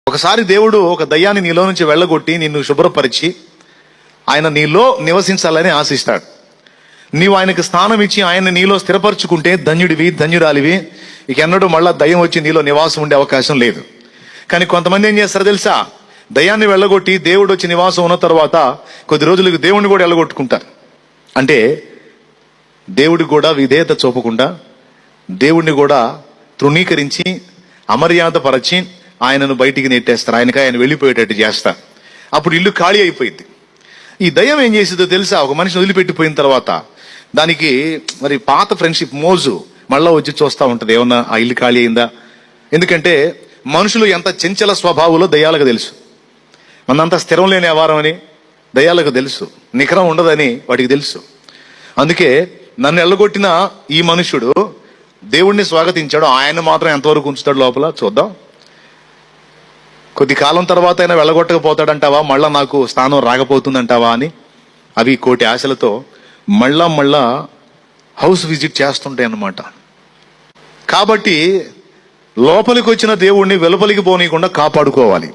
ఒకసారి దేవుడు ఒక దయ్యాన్ని నీలో నుంచి వెళ్ళగొట్టి నిన్ను శుభ్రపరిచి ఆయన నీలో నివసించాలని ఆశిస్తాడు. నీవు ఆయనకు స్థానం ఇచ్చి ఆయన నీలో స్థిరపరచుకుంటే ధన్యుడివి, ధన్యురాలివి. ఇక ఎన్నడూ మళ్ళా దయ్యం వచ్చి నీలో నివాసం ఉండే అవకాశం లేదు. కానీ కొంతమంది ఏం చేస్తారో తెలుసా, దయ్యాన్ని వెళ్ళగొట్టి దేవుడు వచ్చి నివాసం ఉన్న తర్వాత కొద్ది రోజులకు దేవుడిని కూడా వెళ్ళగొట్టుకుంటారు. అంటే దేవుడికి కూడా విధేయత చూపకుండా దేవుడిని కూడా తృణీకరించి అమర్యాద పరచి ఆయనను బయటికి నెట్టేస్తారు. ఆయన వెళ్ళిపోయేటట్టు చేస్తారు. అప్పుడు ఇల్లు ఖాళీ అయిపోయింది. ఈ దయ్యం ఏం చేసిందో తెలుసా, ఒక మనిషిని వదిలిపెట్టిపోయిన తర్వాత దానికి మరి పాత ఫ్రెండ్షిప్ మోజు మళ్ళా వచ్చి చూస్తూ ఉంటుంది, ఏమన్నా ఆ ఇల్లు ఖాళీ అయిందా. ఎందుకంటే మనుషులు ఎంత చంచల స్వభావంలో దయ్యాలకు తెలుసు. మనంతా స్థిరం లేని వ్యవహారం అని దయ్యాలకు తెలుసు, నికరం ఉండదని వాటికి తెలుసు. అందుకే నన్ను ఎల్లగొట్టిన ఈ మనుషుడు దేవుణ్ణి స్వాగతించాడు, ఆయన మాత్రం ఎంతవరకు ఉంచుతాడు లోపల చూద్దాం. కొద్ది కాలం తర్వాత అయినా వెళ్ళగొట్టకపోతాడంటావా, మళ్ళా నాకు స్థానం రాకపోతుందంటావా అని అవి కోటి ఆశలతో మళ్ళా హౌస్ విజిట్ చేస్తుంటాయి అన్నమాట. కాబట్టి లోపలికి వచ్చిన దేవుణ్ణి వెలుపలికి పోనీయకుండా కాపాడుకోవాలి.